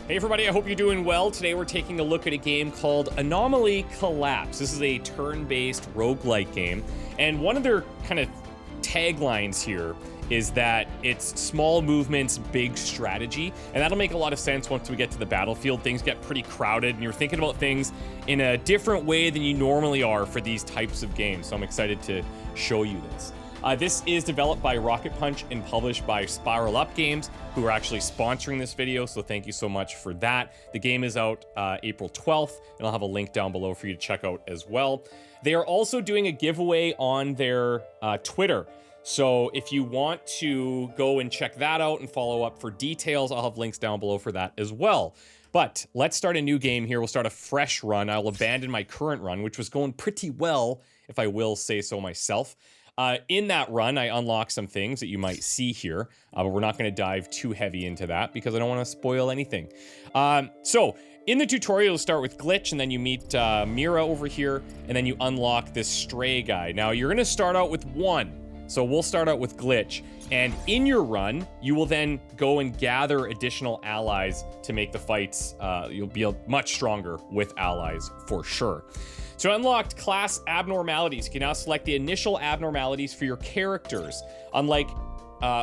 Hey everybody, I hope you're doing well. Today we're taking a look at a game called Anomaly Collapse. This is a turn-based roguelike game, and one of their kind of taglines here is that it's small movements, big strategy, and that'll make a lot of sense once we get to the battlefield. Things get pretty crowded, and you're thinking about things in a different way than you normally are for these types of games, so I'm excited to show you this. This is developed by Rocket Punch and published by Spiral Up Games, who are actually sponsoring this video, so thank you so much for that. The game is out April 12th, and I'll have a link down below for you to check out as well. They are also doing a giveaway on their Twitter, so if you want to go and check that out and follow up for details, I'll have links down below for that as well. But let's start a new game here. We'll start a fresh run. I'll abandon my current run, which was going pretty well, if I will say so myself. In that run, I unlock some things that you might see here, but we're not going to dive too heavy into that because I don't want to spoil anything. So in the tutorial, you'll start with Glitch, and then you meet Mira over here, and then you unlock this stray guy. Now, you're going to start out with one, so we'll start out with Glitch, and in your run, you will then go and gather additional allies to make the fights, you'll be much stronger with allies for sure. So unlocked class abnormalities. You can now select the initial abnormalities for your characters. Unlike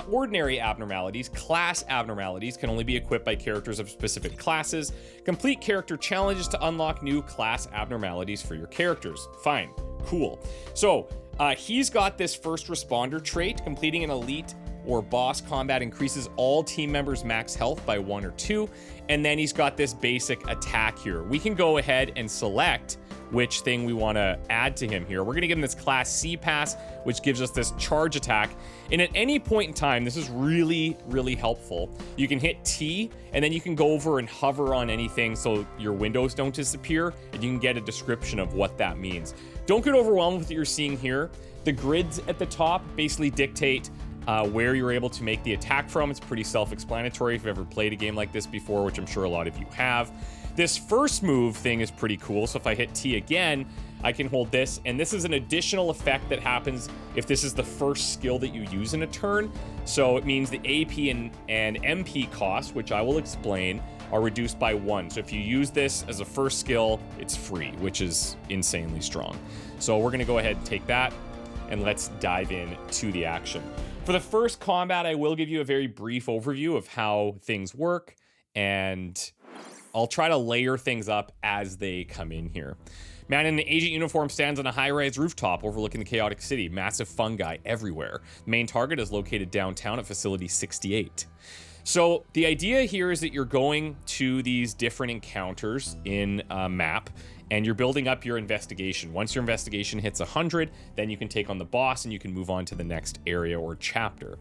ordinary abnormalities, class abnormalities can only be equipped by characters of specific classes. Complete character challenges to unlock new class abnormalities for your characters. Fine, cool. So he's got this first responder trait. Completing an elite or boss combat increases all team members' max health by 1 or 2. And then he's got this basic attack here. We can go ahead and select which thing we want to add to him here. We're going to give him this class C pass, which gives us this charge attack. And at any point in time, this is really, really helpful. You can hit T, and then you can go over and hover on anything so your windows don't disappear, and you can get a description of what that means. Don't get overwhelmed with what you're seeing here. The grids at the top basically dictate where you're able to make the attack from. It's pretty self-explanatory if you've ever played a game like this before, which I'm sure a lot of you have. This first move thing is pretty cool. So if I hit T again, I can hold this, and this is an additional effect that happens if this is the first skill that you use in a turn. So it means the AP and MP costs, which I will explain, are reduced by 1. So if you use this as a first skill, it's free, which is insanely strong. So we're gonna go ahead and take that, and let's dive in to the action. For the first combat, I will give you a very brief overview of how things work, and I'll try to layer things up as they come in here. Man in an agent uniform stands on a high-rise rooftop overlooking the chaotic city. Massive fungi everywhere. The main target is located downtown at Facility 68. So the idea here is that you're going to these different encounters in a map, and you're building up your investigation. Once your investigation hits 100, then you can take on the boss and you can move on to the next area or chapter.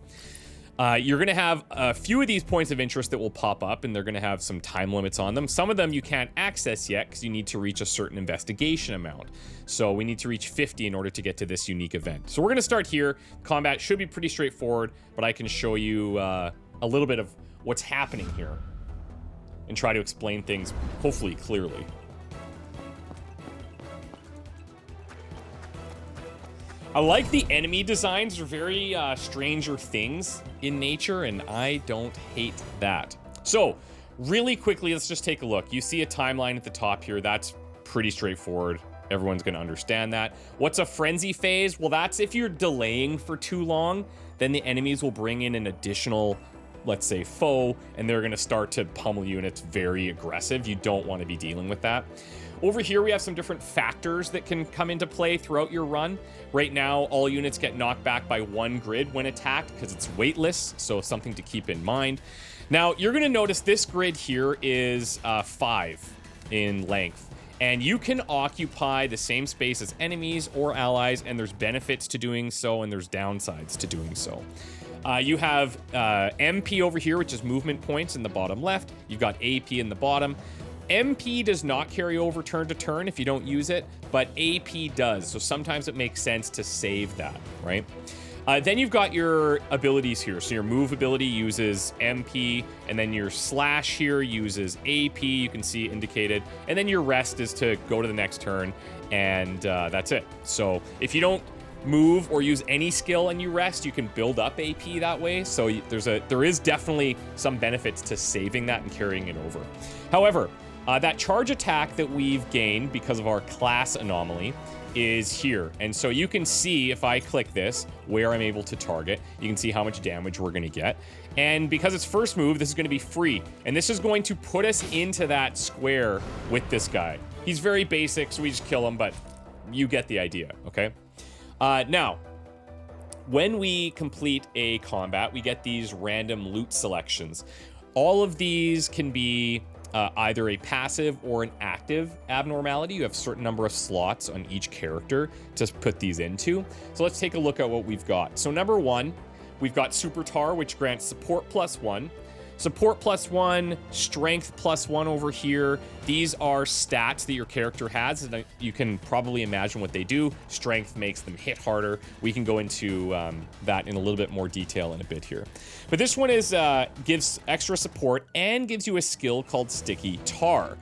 You're going to have a few of these points of interest that will pop up, and they're going to have some time limits on them. Some of them you can't access yet because you need to reach a certain investigation amount. So we need to reach 50 in order to get to this unique event. So we're going to start here. Combat should be pretty straightforward, but I can show you a little bit of what's happening here and try to explain things hopefully clearly. I like the enemy designs. They're very Stranger Things in nature, and I don't hate that. So, really quickly, let's just take a look. You see a timeline at the top here. That's pretty straightforward. Everyone's going to understand that. What's a frenzy phase? Well, that's if you're delaying for too long, then the enemies will bring in an additional, let's say, foe, and they're going to start to pummel you, and it's very aggressive. You don't want to be dealing with that. Over here, we have some different factors that can come into play throughout your run. Right now, all units get knocked back by 1 grid when attacked because it's weightless, so something to keep in mind. Now, you're going to notice this grid here is 5 in length, and you can occupy the same space as enemies or allies, and there's benefits to doing so, and there's downsides to doing so. You have MP over here, which is movement points in the bottom left. You've got AP in the bottom. MP does not carry over turn to turn if you don't use it, but AP does. So sometimes it makes sense to save that, right? Then you've got your abilities here. So your move ability uses MP, and then your slash here uses AP, you can see indicated. And then your rest is to go to the next turn, and that's it. So if you don't move or use any skill and you rest, you can build up AP that way. So there is definitely some benefits to saving that and carrying it over. However, that charge attack that we've gained because of our class anomaly is here. And so you can see, if I click this, where I'm able to target. You can see how much damage we're gonna get. And because it's first move, this is gonna be free. And this is going to put us into that square with this guy. He's very basic, so we just kill him, but you get the idea, okay? Now, when we complete a combat, we get these random loot selections. All of these can be either a passive or an active abnormality. You have a certain number of slots on each character to put these into. So let's take a look at what we've got. So number one, we've got Super Tar, which grants support +1. Support +1, strength +1 over here. These are stats that your character has, and you can probably imagine what they do. Strength makes them hit harder. We can go into that in a little bit more detail in a bit here. But this one is gives extra support and gives you a skill called Sticky Tar.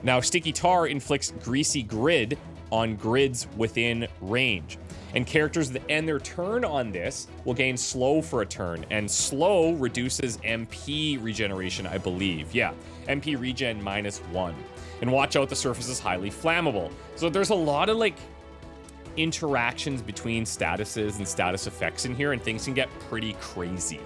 Now, Sticky Tar inflicts Greasy Grid on grids within range. And characters that end their turn on this will gain slow for a turn. And slow reduces MP regeneration, I believe. Yeah, MP regen -1. And watch out, the surface is highly flammable. So there's a lot of like interactions between statuses and status effects in here, and things can get pretty crazy.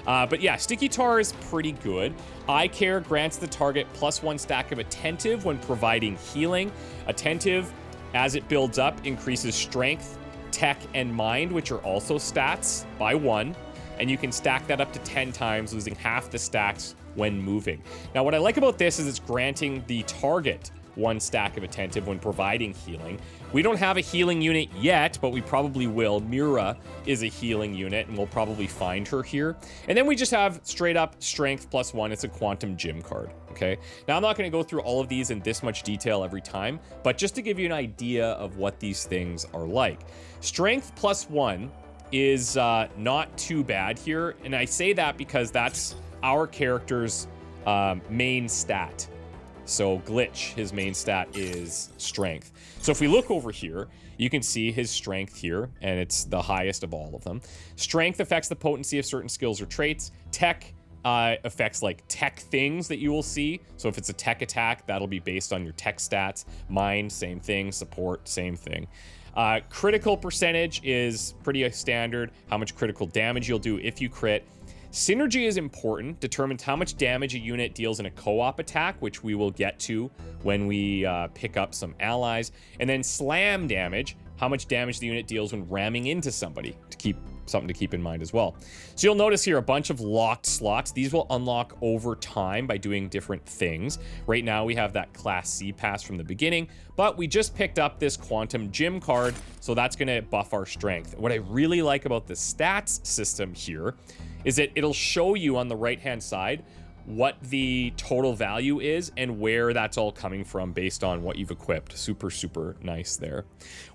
But yeah, Sticky Tar is pretty good. Eye Care grants the target +1 stack of Attentive when providing healing. Attentive, as it builds up, increases strength, tech, and mind, which are also stats, by 1, and you can stack that up to 10 times, losing half the stacks when moving. Now, what I like about this is it's granting the target 1 stack of Attentive when providing healing. We don't have a healing unit yet, but we probably will. Mira is a healing unit, and we'll probably find her here. And then we just have straight up strength +1. It's a quantum gym card, okay? Now, I'm not going to go through all of these in this much detail every time, but just to give you an idea of what these things are like. Strength +1 is not too bad here, and I say that because that's our character's main stat. So Glitch, his main stat is strength. So if we look over here, you can see his strength here, and it's the highest of all of them. Strength affects the potency of certain skills or traits. Tech affects like tech things that you will see. So if it's a tech attack, that'll be based on your tech stats. Mind, same thing. Support, same thing. Critical percentage is pretty standard. How much critical damage you'll do if you crit. Synergy is important, determines how much damage a unit deals in a co-op attack, which we will get to when we pick up some allies. And then slam damage, how much damage the unit deals when ramming into somebody, something to keep in mind as well. So you'll notice here a bunch of locked slots. These will unlock over time by doing different things. Right now we have that Class C pass from the beginning, but we just picked up this Quantum Gym card, so that's gonna buff our strength. What I really like about the stats system here is that it'll show you on the right-hand side what the total value is and where that's all coming from based on what you've equipped. Super, super nice there.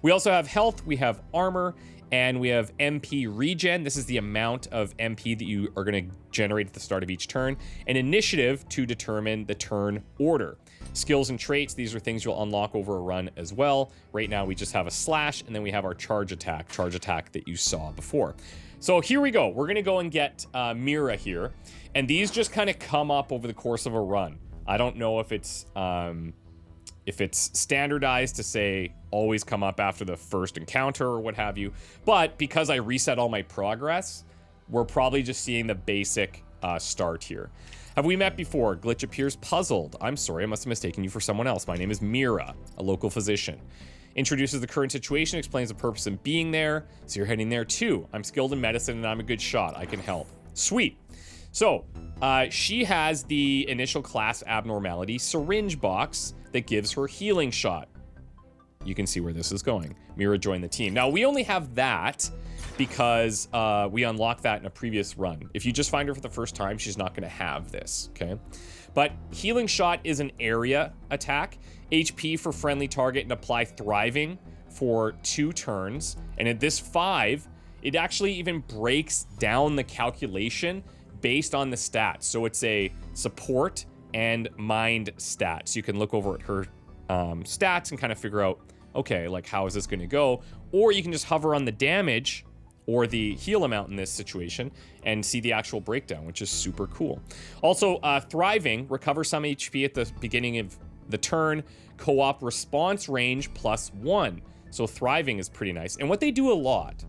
We also have health, we have armor, and we have MP regen. This is the amount of MP that you are going to generate at the start of each turn. And initiative to determine the turn order. Skills and traits, these are things you'll unlock over a run as well. Right now we just have a slash, and then we have our charge attack that you saw before. So here we go. We're going to go and get Mira here. And these just kind of come up over the course of a run. I don't know if it's standardized to say always come up after the first encounter or what have you. But because I reset all my progress, we're probably just seeing the basic start here. Have we met before? Glitch appears puzzled. I'm sorry, I must have mistaken you for someone else. My name is Mira, a local physician. Introduces the current situation, explains the purpose of being there. So you're heading there too. I'm skilled in medicine and I'm a good shot. I can help. Sweet. So she has the initial class abnormality syringe box that gives her healing shot. You can see where this is going. Mira joined the team. Now we only have that because we unlocked that in a previous run. If you just find her for the first time, she's not gonna have this, okay? But healing shot is an area attack. HP for friendly target and apply thriving for 2 turns. And at this 5, it actually even breaks down the calculation based on the stats. So it's a support and mind stat. So you can look over at her stats and kind of figure out okay, like how is this going to go? Or you can just hover on the damage or the heal amount in this situation and see the actual breakdown, which is super cool. Also, Thriving, recover some HP at the beginning of the turn, co-op response range +1. So Thriving is pretty nice. And what they do a lot,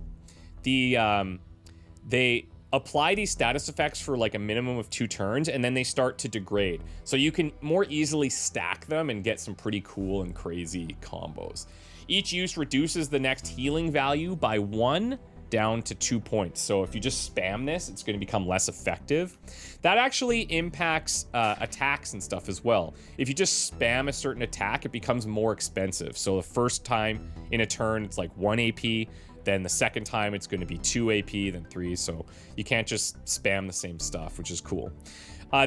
they apply these status effects for like a minimum of 2 turns, and then they start to degrade. So you can more easily stack them and get some pretty cool and crazy combos. Each use reduces the next healing value by 1 down to 2 points. So if you just spam this, it's going to become less effective. That actually impacts attacks and stuff as well. If you just spam a certain attack, it becomes more expensive. So the first time in a turn, it's like 1 AP. Then the second time, it's going to be 2 AP, then 3. So you can't just spam the same stuff, which is cool.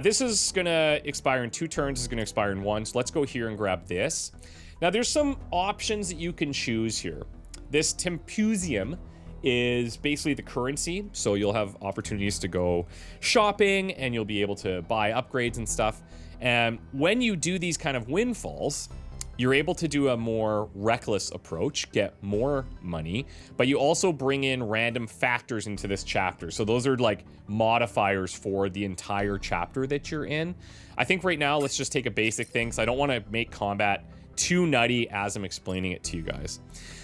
This is going to expire in 2 turns. It's going to expire in 1. So let's go here and grab this. Now, there's some options that you can choose here. This Tempusium is basically the currency, so you'll have opportunities to go shopping and you'll be able to buy upgrades and stuff. And when you do these kind of windfalls, you're able to do a more reckless approach, get more money, but you also bring in random factors into this chapter. So those are like modifiers for the entire chapter that you're in. I think right now, let's just take a basic thing, because I don't want to make combat too nutty as I'm explaining it to you guys.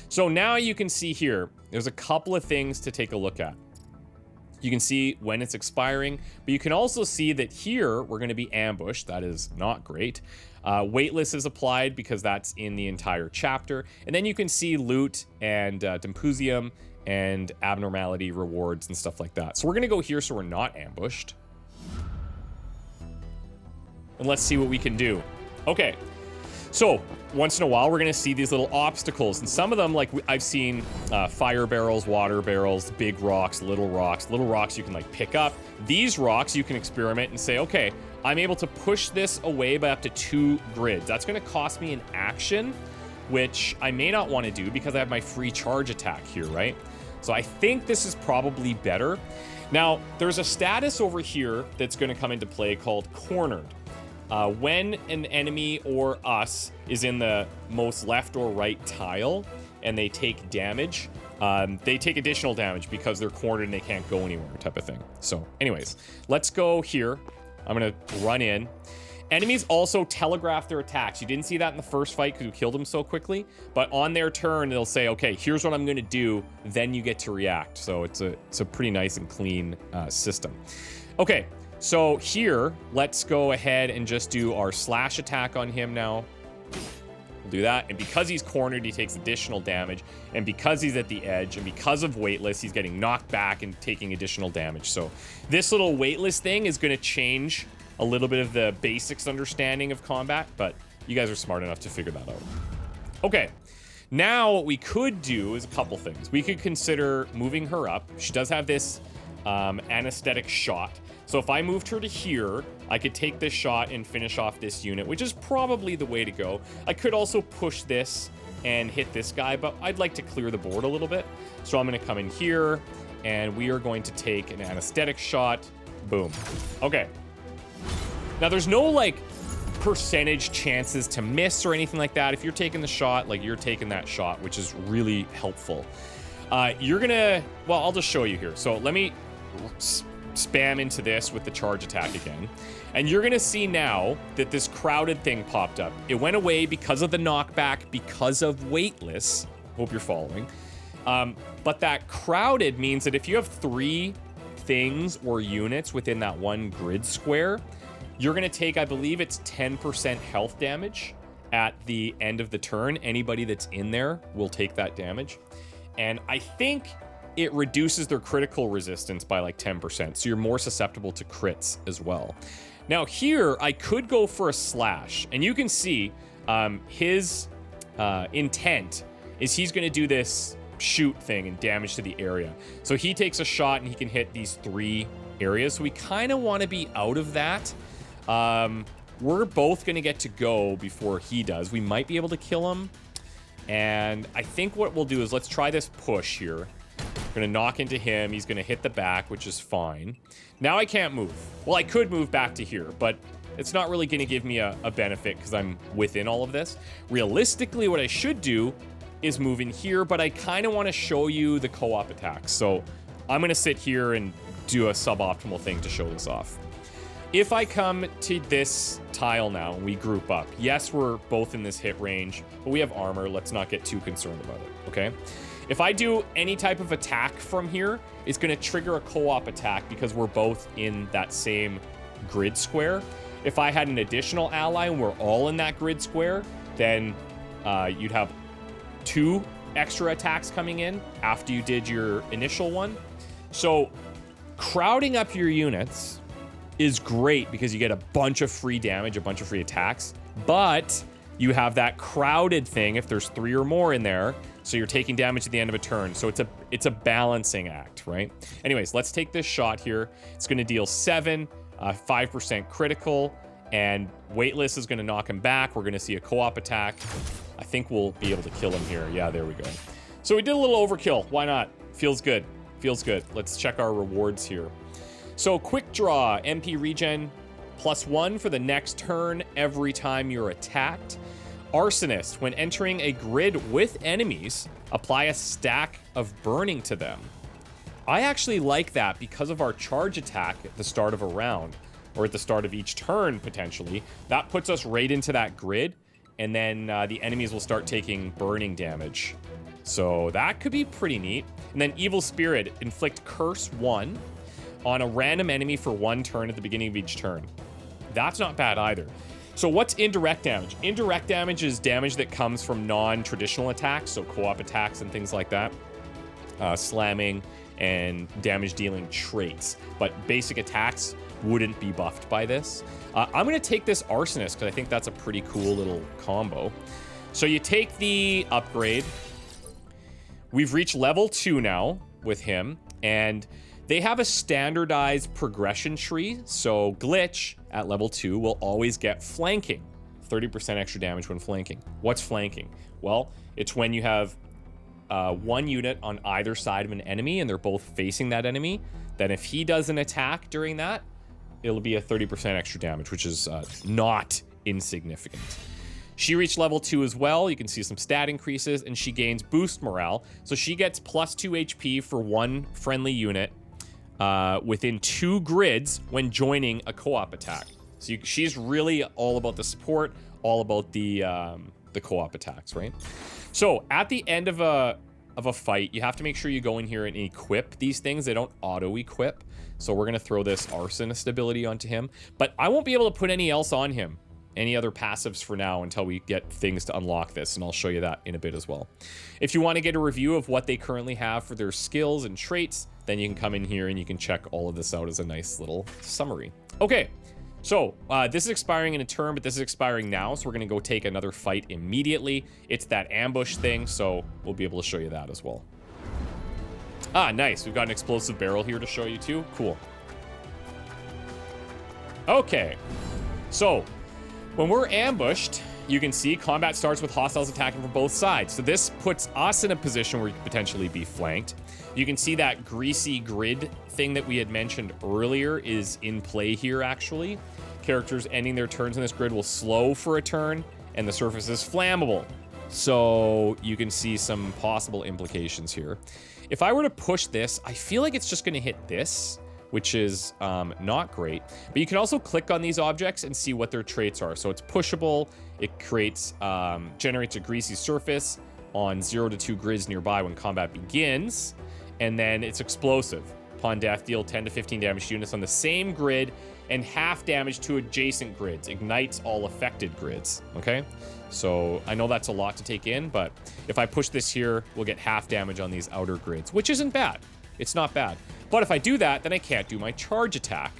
So now you can see here, there's a couple of things to take a look at. You can see when it's expiring, but you can also see that here we're going to be ambushed. That is not great. Waitlist is applied because that's in the entire chapter. And then you can see loot and Tempusium and abnormality rewards and stuff like that. So we're going to go here so we're not ambushed. And let's see what we can do. Okay. So once in a while, we're going to see these little obstacles, and some of them, like I've seen fire barrels, water barrels, big rocks, little rocks you can like pick up. These rocks you can experiment and say, okay, I'm able to push this away by up to 2 grids. That's going to cost me an action, which I may not want to do because I have my free charge attack here, right? So I think this is probably better. Now, there's a status over here that's going to come into play called Cornered. When an enemy or us is in the most left or right tile and they take damage, they take additional damage because they're cornered and they can't go anywhere, type of thing. So anyways, let's go here. I'm going to run in. Enemies also telegraph their attacks. You didn't see that in the first fight because you killed them so quickly, but on their turn, they'll say, okay, here's what I'm going to do. Then you get to react. So it's a pretty nice and clean system. Okay. So here, let's go ahead and just do our slash attack on him now. We'll do that. And because he's cornered, he takes additional damage. And because he's at the edge and because of weightless, he's getting knocked back and taking additional damage. So this little weightless thing is going to change a little bit of the basics understanding of combat, but you guys are smart enough to figure that out. Okay. Now what we could do is a couple things. We could consider moving her up. She does have this anesthetic shot. So if I moved her to here, I could take this shot and finish off this unit, which is probably the way to go. I could also push this and hit this guy, but I'd like to clear the board a little bit. So I'm going to come in here, and we are going to take an anesthetic shot. Boom. Okay. Now, there's no, like, percentage chances to miss or anything like that. If you're taking the shot, like, you're taking that shot, which is really helpful. You're going to... Well, I'll just show you here. So let me... spam into this with the charge attack again, and you're gonna see now that this crowded thing popped up. It went away because of the knockback, because of weightless. Hope you're following. But that crowded means that if you have 3 things or units within that one grid square, you're gonna take, I believe it's 10% health damage at the end of the turn. Anybody that's in there will take that damage. And I think it reduces their critical resistance by like 10%, so you're more susceptible to crits as well. Now here, I could go for a slash, and you can see his intent is he's gonna do this shoot thing and damage to the area. So he takes a shot and he can hit these 3 areas, so we kind of want to be out of that. We're both gonna get to go before he does. We might be able to kill him, and I think what we'll do is let's try this push here. Gonna knock into him. He's gonna hit the back, which is fine. Now I can't move. Well, I could move back to here, but it's not really gonna give me a benefit because I'm within all of this. Realistically, what I should do is moving here, but I kind of want to show you the co-op attacks. So I'm going to sit here and do a suboptimal thing to show this off. If I come to this tile now and we group up, yes, we're both in this hit range, but we have armor. Let's not get too concerned about it, okay? If I do any type of attack from here, it's going to trigger a co-op attack because we're both in that same grid square. If I had an additional ally and we're all in that grid square, then you'd have 2 extra attacks coming in after you did your initial one. So crowding up your units is great because you get a bunch of free damage, a bunch of free attacks, but you have that crowded thing if there's 3 or more in there, so you're taking damage at the end of a turn. So it's a balancing act, right? Anyways, let's take this shot here. It's going to deal 7, 5% critical, and Weightless is going to knock him back. We're going to see a co-op attack. I think we'll be able to kill him here. Yeah, there we go. So we did a little overkill. Why not? Feels good. Feels good. Let's check our rewards here. So quick draw, MP regen, +1 for the next turn every time you're attacked. Arsonist, when entering a grid with enemies, apply a stack of burning to them. I actually like that because of our charge attack at the start of a round, or at the start of each turn, potentially. That puts us right into that grid, and then the enemies will start taking burning damage. So that could be pretty neat. And then Evil Spirit, inflict curse 1 on a random enemy for 1 turn at the beginning of each turn. That's not bad either. So what's indirect damage? Indirect damage is damage that comes from non-traditional attacks, so co-op attacks and things like that. Slamming and damage dealing traits. But basic attacks wouldn't be buffed by this. I'm going to take this Arsonist because I think that's a pretty cool little combo. So you take the upgrade. We've reached level 2 now with him, and they have a standardized progression tree. So Glitch at level 2 will always get flanking, 30% extra damage when flanking. What's flanking? Well, it's when you have 1 unit on either side of an enemy and they're both facing that enemy. Then if he does an attack during that, it'll be a 30% extra damage, which is not insignificant. She reached level 2 as well. You can see some stat increases, and she gains boost morale. So she gets +2 HP for 1 friendly unit within 2 grids when joining a co-op attack. So she's really all about the support, all about the co-op attacks, right? So at the end of a fight, you have to make sure you go in here and equip these things. They don't auto-equip. So we're going to throw this Arsonist ability onto him. But I won't be able to put any else on him, any other passives for now until we get things to unlock this, and I'll show you that in a bit as well. If you want to get a review of what they currently have for their skills and traits, then you can come in here and you can check all of this out as a nice little summary. Okay, so this is expiring in a turn, but this is expiring now, so we're going to go take another fight immediately. It's that ambush thing, so we'll be able to show you that as well. Ah, nice. We've got an explosive barrel here to show you too. Cool. Okay, so when we're ambushed, you can see combat starts with hostiles attacking from both sides. So this puts us in a position where we could potentially be flanked. You can see that greasy grid thing that we had mentioned earlier is in play here, actually. Characters ending their turns in this grid will slow for a turn, and the surface is flammable. So you can see some possible implications here. If I were to push this, I feel like it's just going to hit this, which is not great. But you can also click on these objects and see what their traits are. So it's pushable. It creates, generates a greasy surface on 0 to 2 grids nearby when combat begins. And then it's explosive. Upon death, deal 10 to 15 damage to units on the same grid and half damage to adjacent grids. Ignites all affected grids, okay? So I know that's a lot to take in, but if I push this here, we'll get half damage on these outer grids, which isn't bad. It's not bad. But if I do that, then I can't do my charge attack.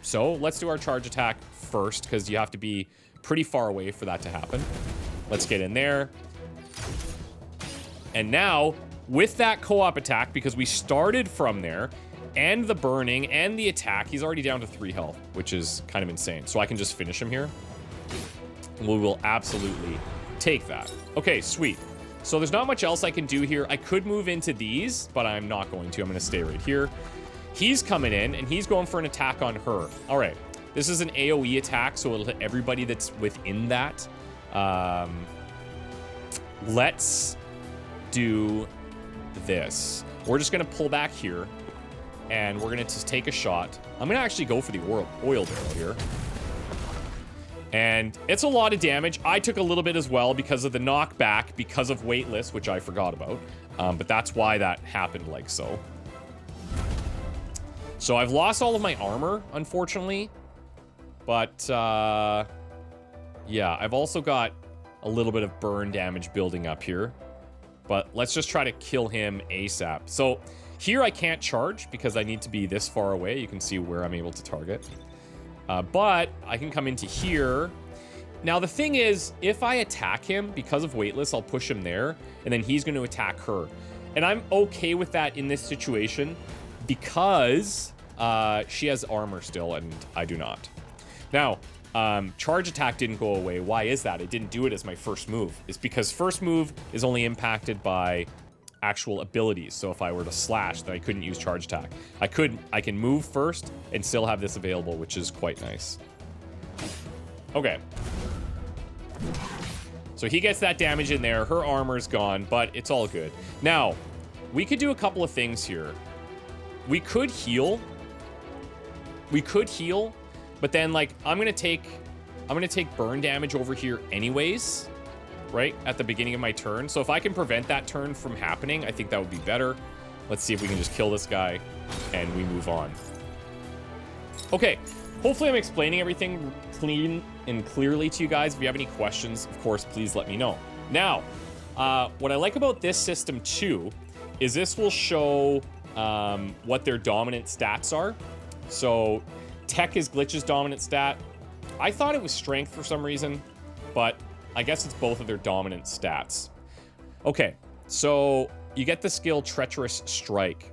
So let's do our charge attack first, because you have to be pretty far away for that to happen. Let's get in there. And now, with that co-op attack, because we started from there, and the burning, and the attack, he's already down to 3 health, which is kind of insane. So I can just finish him here. We will absolutely take that. Okay, sweet. So there's not much else I can do here. I could move into these, but I'm not going to. I'm going to stay right here. He's coming in, and he's going for an attack on her. All right. This is an AoE attack, so it'll hit everybody that's within that. Let's do this. We're just gonna pull back here, and we're gonna just take a shot. I'm gonna actually go for the oil barrel here. And it's a lot of damage. I took a little bit as well because of the knockback, because of weightless, which I forgot about. But that's why that happened like so. So I've lost all of my armor, unfortunately. But, yeah, I've also got a little bit of burn damage building up here. But let's just try to kill him ASAP. So here I can't charge because I need to be this far away. You can see where I'm able to target. But I can come into here. Now, the thing is, if I attack him because of weightless, I'll push him there, and then he's going to attack her. And I'm okay with that in this situation because she has armor still, and I do not. Now, charge attack didn't go away. Why is that? I didn't do it as my first move. It's because first move is only impacted by actual abilities. So if I were to slash, then I couldn't use charge attack. I can move first and still have this available, which is quite nice. Okay. So he gets that damage in there. Her armor's gone, but it's all good. Now, we could do a couple of things here. We could heal. But then, like, I'm gonna take burn damage over here anyways, right at the beginning of my turn. So if I can prevent that turn from happening, I think that would be better. Let's see if we can just kill this guy and we move on. Okay, hopefully I'm explaining everything clean and clearly to you guys. If you have any questions, of course, please let me know. Now, what I like about this system too is this will show what their dominant stats are. So tech is Glitch's dominant stat. I thought it was strength for some reason, but I guess it's both of their dominant stats. Okay, so you get the skill Treacherous Strike.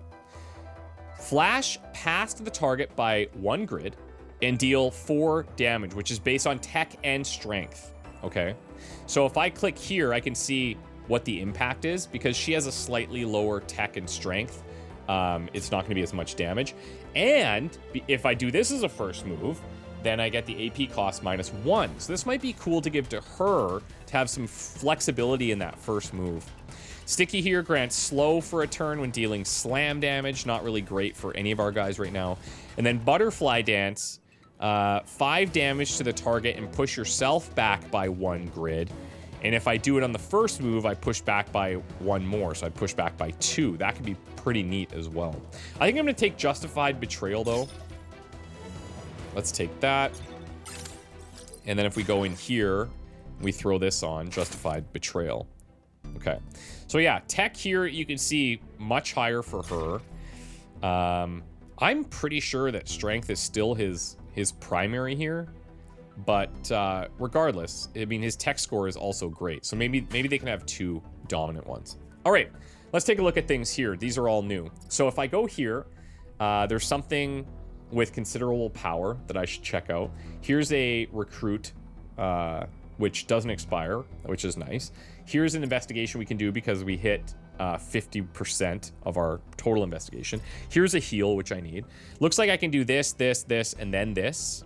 Flash past the target by 1 grid and deal 4 damage, which is based on tech and strength. Okay, so if I click here, I can see what the impact is because she has a slightly lower tech and strength. It's not going to be as much damage. And if I do this as a first move, then I get the AP cost -1. So this might be cool to give to her to have some flexibility in that first move. Sticky here grants slow for a turn when dealing slam damage. Not really great for any of our guys right now. And then Butterfly Dance, 5 damage to the target and push yourself back by 1 grid. And if I do it on the first move, I push back by 1 more. So I push back by 2. That could be pretty neat as well. I think I'm going to take Justified Betrayal, though. Let's take that. And then if we go in here, we throw this on, Justified Betrayal. Okay. So yeah, tech here, you can see much higher for her. I'm pretty sure that strength is still his primary here. But regardless, I mean, his tech score is also great. So maybe they can have 2 dominant ones. All right, let's take a look at things here. These are all new. So if I go here, there's something with considerable power that I should check out. Here's a recruit, which doesn't expire, which is nice. Here's an investigation we can do because we hit 50% of our total investigation. Here's a heal, which I need. Looks like I can do this, this, this, and then this.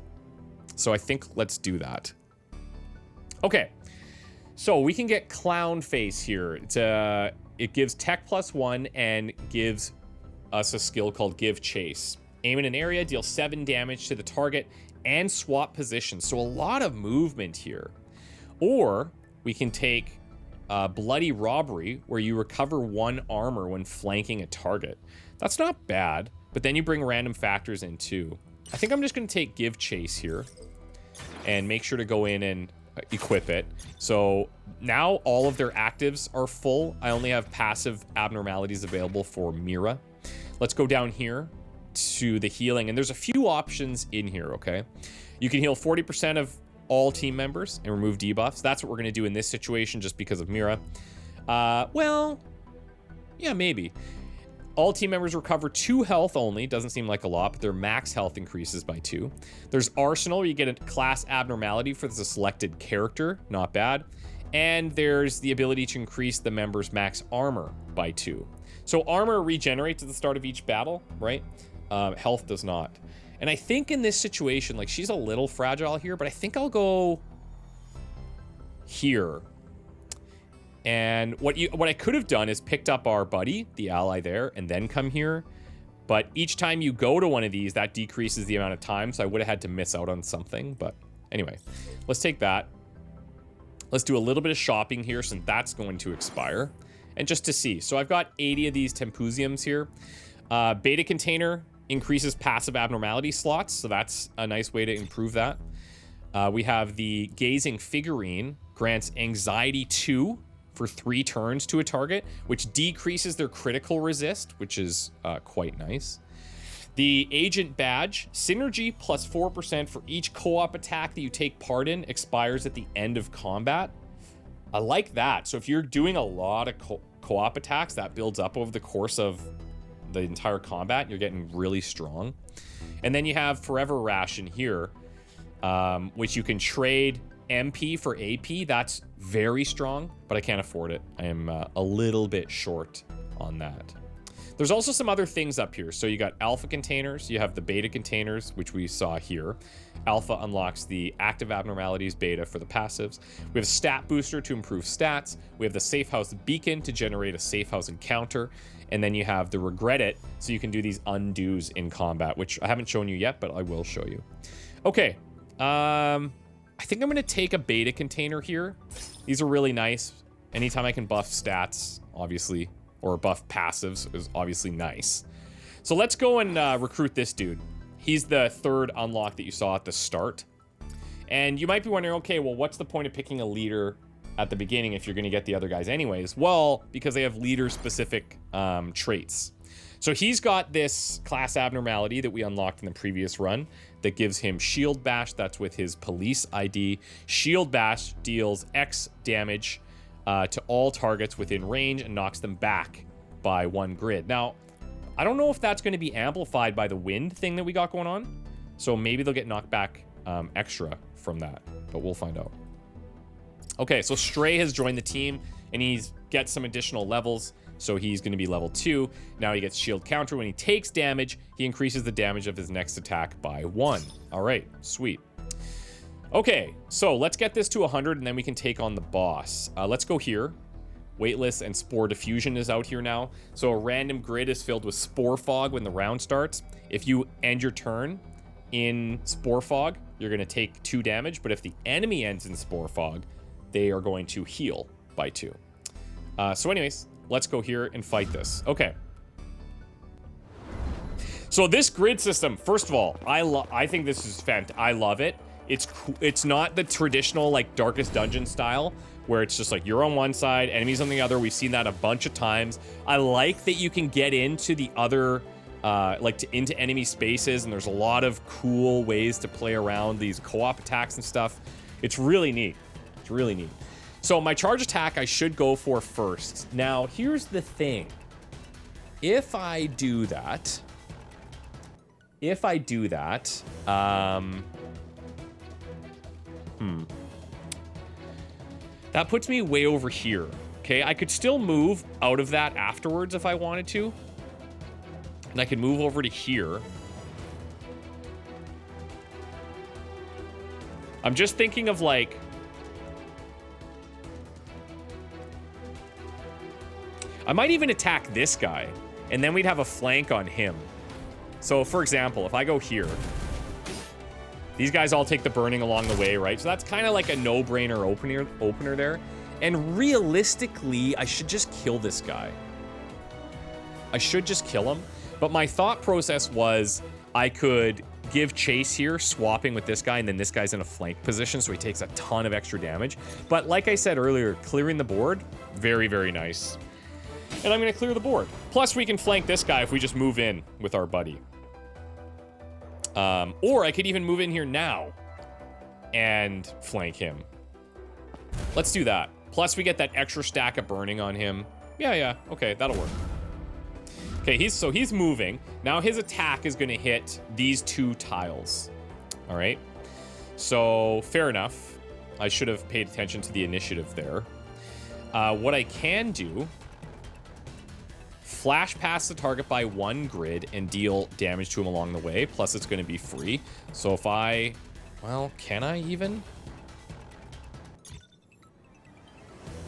So I think let's do that. Okay, so we can get Clown Face here. It gives tech +1 and gives us a skill called Give Chase. Aim in an area, deal 7 damage to the target, and swap positions. So a lot of movement here. Or we can take Bloody Robbery, where you recover 1 armor when flanking a target. That's not bad, but then you bring random factors in too. I think I'm just going to take Give Chase here and make sure to go in and equip it. So now all of their actives are full. I only have passive abnormalities available for Mira. Let's go down here to the healing, and there's a few options in here, okay? You can heal 40% of all team members and remove debuffs. That's what we're going to do in this situation just because of Mira. Well, yeah, maybe. All team members recover 2 health only. Doesn't seem like a lot, but their max health increases by 2. There's Arsenal, where you get a class abnormality for the selected character. Not bad. And there's the ability to increase the member's max armor by 2. So armor regenerates at the start of each battle, right? Health does not. And I think in this situation, like, she's a little fragile here, but I think I'll go here. And what I could have done is picked up our buddy, the ally there, and then come here. But each time you go to one of these, that decreases the amount of time, so I would have had to miss out on something. But anyway, let's take that. Let's do a little bit of shopping here since that's going to expire. And just to see. So I've got 80 of these Tempusiums here. Beta container increases passive abnormality slots, so that's a nice way to improve that. We have the gazing figurine, grants anxiety 2 for 3 turns to a target, which decreases their critical resist, which is quite nice. The agent badge, synergy plus 4% for each co-op attack that you take part in, expires at the end of combat. I like that. So if you're doing a lot of co-op attacks, that builds up over the course of the entire combat. You're getting really strong. And then you have Forever Ration here, which you can trade MP for AP. That's very strong, but I can't afford it. I am a little bit short on that. There's also some other things up here. So you got alpha containers, you have the beta containers, which we saw here. Alpha unlocks the active abnormalities, beta for the passives. We have a stat booster to improve stats. We have the safe house beacon to generate a safe house encounter. And then you have the regret it, so you can do these undos in combat, which I haven't shown you yet, but I will show you. Okay, I think I'm gonna take a beta container here. These are really nice. Anytime I can buff stats, obviously, or buff passives is obviously nice. So let's go and recruit this dude. He's the third unlock that you saw at the start. And you might be wondering, okay, well, what's the point of picking a leader at the beginning if you're gonna get the other guys anyways? Well, because they have leader-specific traits. So he's got this class abnormality that we unlocked in the previous run that gives him Shield Bash. That's with his police ID. Shield Bash deals X damage to all targets within range and knocks them back by 1 grid. Now, I don't know if that's going to be amplified by the wind thing that we got going on. So maybe they'll get knocked back extra from that, but we'll find out. Okay, so Stray has joined the team and he's gets some additional levels. So he's going to be level 2. Now he gets shield counter. When he takes damage, he increases the damage of his next attack by 1. All right, sweet. Okay, so let's get this to 100 and then we can take on the boss. Let's go here. Weightless and Spore Diffusion is out here now. So a random grid is filled with Spore Fog when the round starts. If you end your turn in Spore Fog, you're going to take 2 damage. But if the enemy ends in Spore Fog, they are going to heal by 2. So anyways, let's go here and fight this. Okay. So this grid system, first of all, I think this is fantastic. I love it. It's not the traditional like Darkest Dungeon style where it's just like you're on one side, enemies on the other. We've seen that a bunch of times. I like that you can get into the other into enemy spaces, and there's a lot of cool ways to play around these co-op attacks and stuff. It's really neat. It's really neat. So my charge attack I should go for first. Now, here's the thing. If I do that, that puts me way over here. Okay, I could still move out of that afterwards if I wanted to. And I could move over to here. I'm just thinking of like... I might even attack this guy, and then we'd have a flank on him. So, for example, if I go here, these guys all take the burning along the way, right? So that's kind of like a no-brainer opener there. And realistically, I should just kill this guy. I should just kill him. But my thought process was I could give chase here, swapping with this guy, and then this guy's in a flank position, so he takes a ton of extra damage. But like I said earlier, clearing the board, very, very nice. And I'm going to clear the board. Plus, we can flank this guy if we just move in with our buddy. Or I could even move in here now and flank him. Let's do that. Plus, we get that extra stack of burning on him. Yeah. Okay, that'll work. Okay, he's moving. Now his attack is going to hit these 2 tiles. All right. So, fair enough. I should have paid attention to the initiative there. What I can do... flash past the target by 1 grid and deal damage to him along the way. Plus, it's going to be free. So if well, can I even?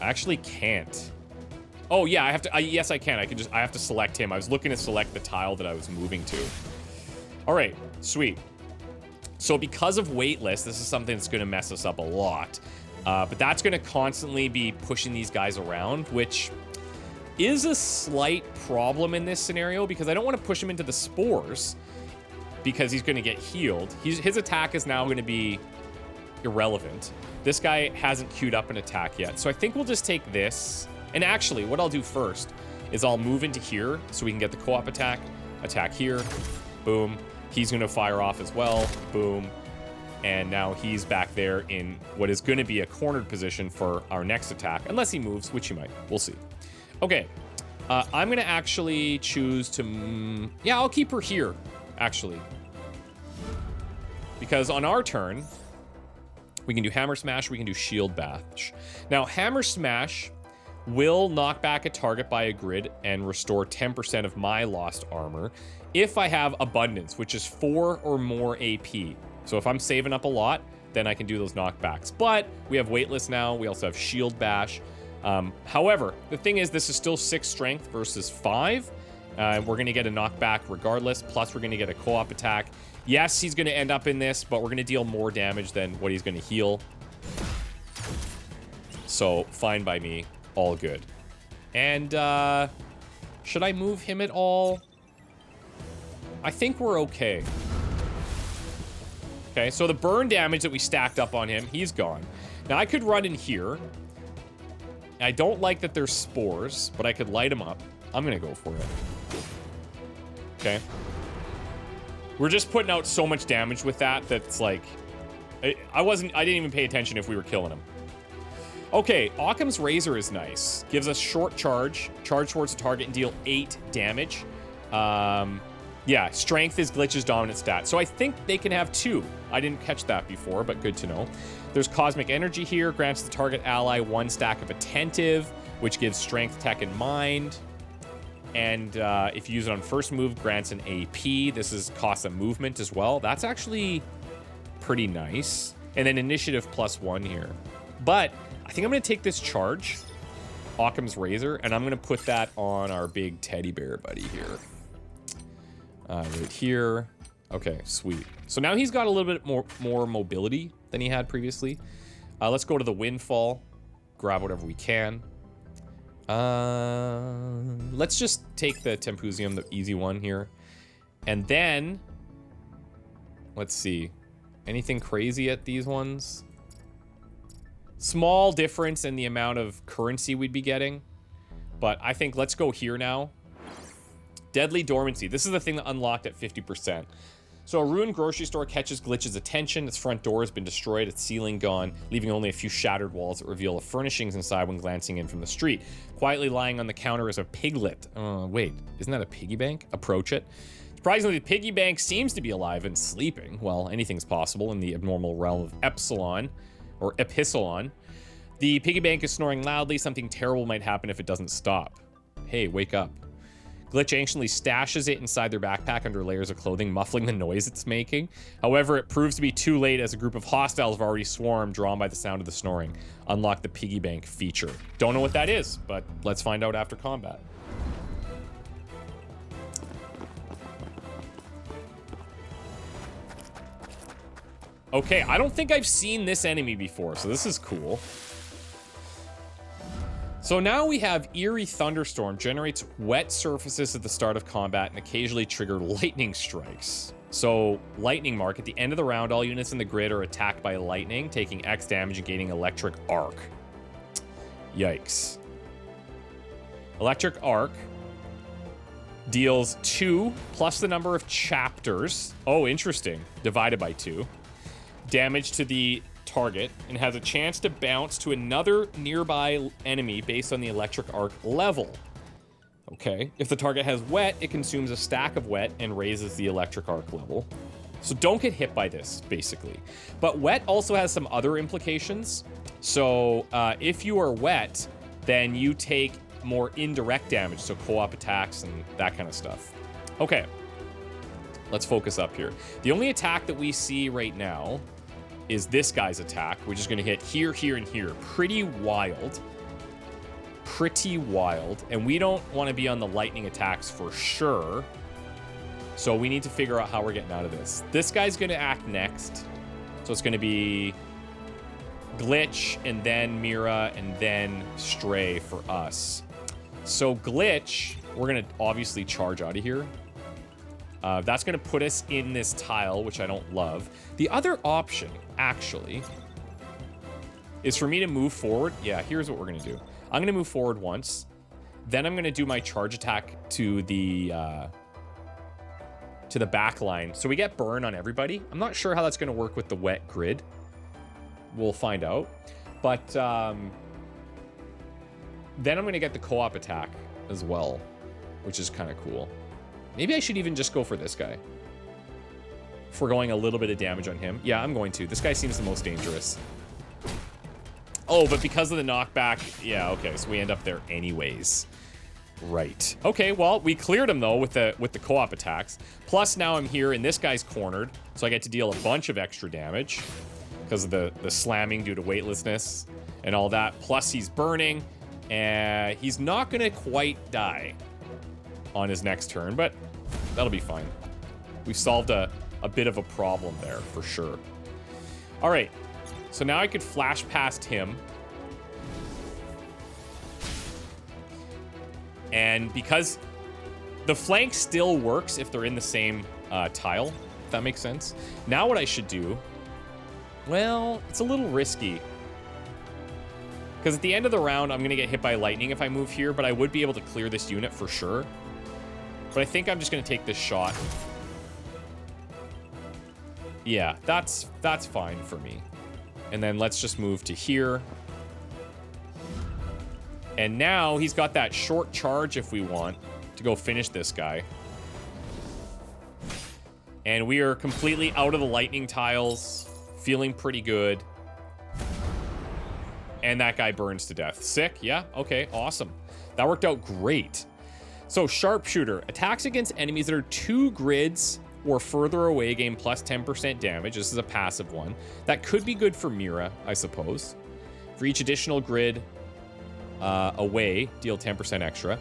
I actually can't. Oh yeah, I have to, yes I can. I have to select him. I was looking to select the tile that I was moving to. All right, sweet. So because of waitlist, this is something that's gonna mess us up a lot. But that's gonna constantly be pushing these guys around, which is a slight problem in this scenario because I don't want to push him into the spores because he's gonna get healed. His attack is now gonna be irrelevant. This guy hasn't queued up an attack yet. So I think we'll just take this. And actually, what I'll do first is I'll move into here so we can get the co-op attack. Attack here. Boom. He's going to fire off as well. Boom. And now he's back there in what is going to be a cornered position for our next attack. Unless he moves, which he might. We'll see. Okay. I'm going to actually choose to... yeah, I'll keep her here, actually. Because on our turn... we can do Hammer Smash, we can do Shield Bash. Now, Hammer Smash will knock back a target by a grid and restore 10% of my lost armor if I have Abundance, which is 4 or more AP. So if I'm saving up a lot, then I can do those knockbacks. But we have Weightless now, we also have Shield Bash. However, the thing is, this is still 6 strength versus 5. We're going to get a knockback regardless, plus we're going to get a co-op attack. Yes, he's going to end up in this, but we're going to deal more damage than what he's going to heal. So, fine by me. All good. And, should I move him at all? I think we're okay. Okay, so the burn damage that we stacked up on him, he's gone. Now, I could run in here. I don't like that there's spores, but I could light him up. I'm going to go for it. Okay. We're just putting out so much damage with that that's like... I didn't even pay attention if we were killing him. Okay, Occam's Razor is nice. Gives us short charge towards the target and deal 8 damage. Yeah, strength is Glitch's dominant stat. So I think they can have 2. I didn't catch that before, but good to know. There's Cosmic Energy here, grants the target ally 1 stack of Attentive, which gives Strength, Tech, and Mind. And if you use it on first move, grants an AP. This is cost of movement as well. That's actually pretty nice. And then initiative +1 here. But I think I'm going to take this charge, Occam's Razor, and I'm going to put that on our big teddy bear buddy here. Right here. Okay, sweet. So now he's got a little bit more mobility than he had previously. Let's go to the Windfall. Grab whatever we can. Let's just take the Tempusium, the easy one here. And then, let's see. Anything crazy at these ones? Small difference in the amount of currency we'd be getting. But I think let's go here now. Deadly Dormancy. This is the thing that unlocked at 50%. So a ruined grocery store catches Glitch's attention. Its front door has been destroyed, its ceiling gone, leaving only a few shattered walls that reveal the furnishings inside when glancing in from the street. Quietly lying on the counter is a piglet. Wait, isn't that a piggy bank? Approach it. Surprisingly, the piggy bank seems to be alive and sleeping. Well, anything's possible in the abnormal realm of Epsilon, or Epsilon. The piggy bank is snoring loudly. Something terrible might happen if it doesn't stop. Hey, wake up. Glitch anciently stashes it inside their backpack under layers of clothing, muffling the noise it's making. However, it proves to be too late as a group of hostiles have already swarmed, drawn by the sound of the snoring. Unlock the piggy bank feature. Don't know what that is, but let's find out after combat. Okay, I don't think I've seen this enemy before, so this is cool. So now we have Eerie Thunderstorm, generates wet surfaces at the start of combat and occasionally trigger lightning strikes. So, lightning mark, at the end of the round, all units in the grid are attacked by lightning, taking X damage and gaining electric arc. Yikes. Electric arc deals 2 plus the number of chapters. Oh, interesting. Divided by 2. Damage to the target and has a chance to bounce to another nearby enemy based on the electric arc level. Okay. If the target has wet, it consumes a stack of wet and raises the electric arc level. So don't get hit by this, basically. But wet also has some other implications. So if you are wet, then you take more indirect damage, so co-op attacks and that kind of stuff. Okay. Let's focus up here. The only attack that we see right now is this guy's attack, which is going to hit here, here, and here. Pretty wild. pretty wild, and we don't want to be on the lightning attacks for sure. So we need to figure out how we're getting out of this. This guy's going to act next. So it's going to be Glitch, and then Mira, and then Stray for us. So Glitch, we're going to obviously charge out of here. That's going to put us in this tile, which I don't love. The other option, actually, is for me to move forward. Yeah, here's what we're going to do. I'm going to move forward once. Then I'm going to do my charge attack to the back line. So we get burn on everybody. I'm not sure how that's going to work with the wet grid. We'll find out. But then I'm going to get the co-op attack as well, which is kind of cool. Maybe I should even just go for this guy. If we're going a little bit of damage on him. Yeah, I'm going to. This guy seems the most dangerous. Oh, but because of the knockback, yeah, okay, so we end up there anyways. Right. Okay, well, we cleared him though with the co-op attacks. Plus now I'm here and this guy's cornered, so I get to deal a bunch of extra damage because of the slamming due to weightlessness and all that. Plus he's burning, and he's not gonna quite die on his next turn, but that'll be fine. We've solved a bit of a problem there for sure. All right. So now I could flash past him. And because the flank still works if they're in the same tile, if that makes sense. Now what I should do, well, it's a little risky. Because at the end of the round, I'm going to get hit by lightning if I move here, but I would be able to clear this unit for sure. But I think I'm just going to take this shot. Yeah, that's fine for me. And then let's just move to here. And now he's got that short charge if we want to go finish this guy. And we are completely out of the lightning tiles, feeling pretty good. And that guy burns to death. Sick, yeah, okay, awesome. That worked out great. So Sharpshooter, attacks against enemies that are 2 grids or further away gain plus 10% damage. This is a passive one. That could be good for Mira, I suppose. For each additional grid away, deal 10% extra.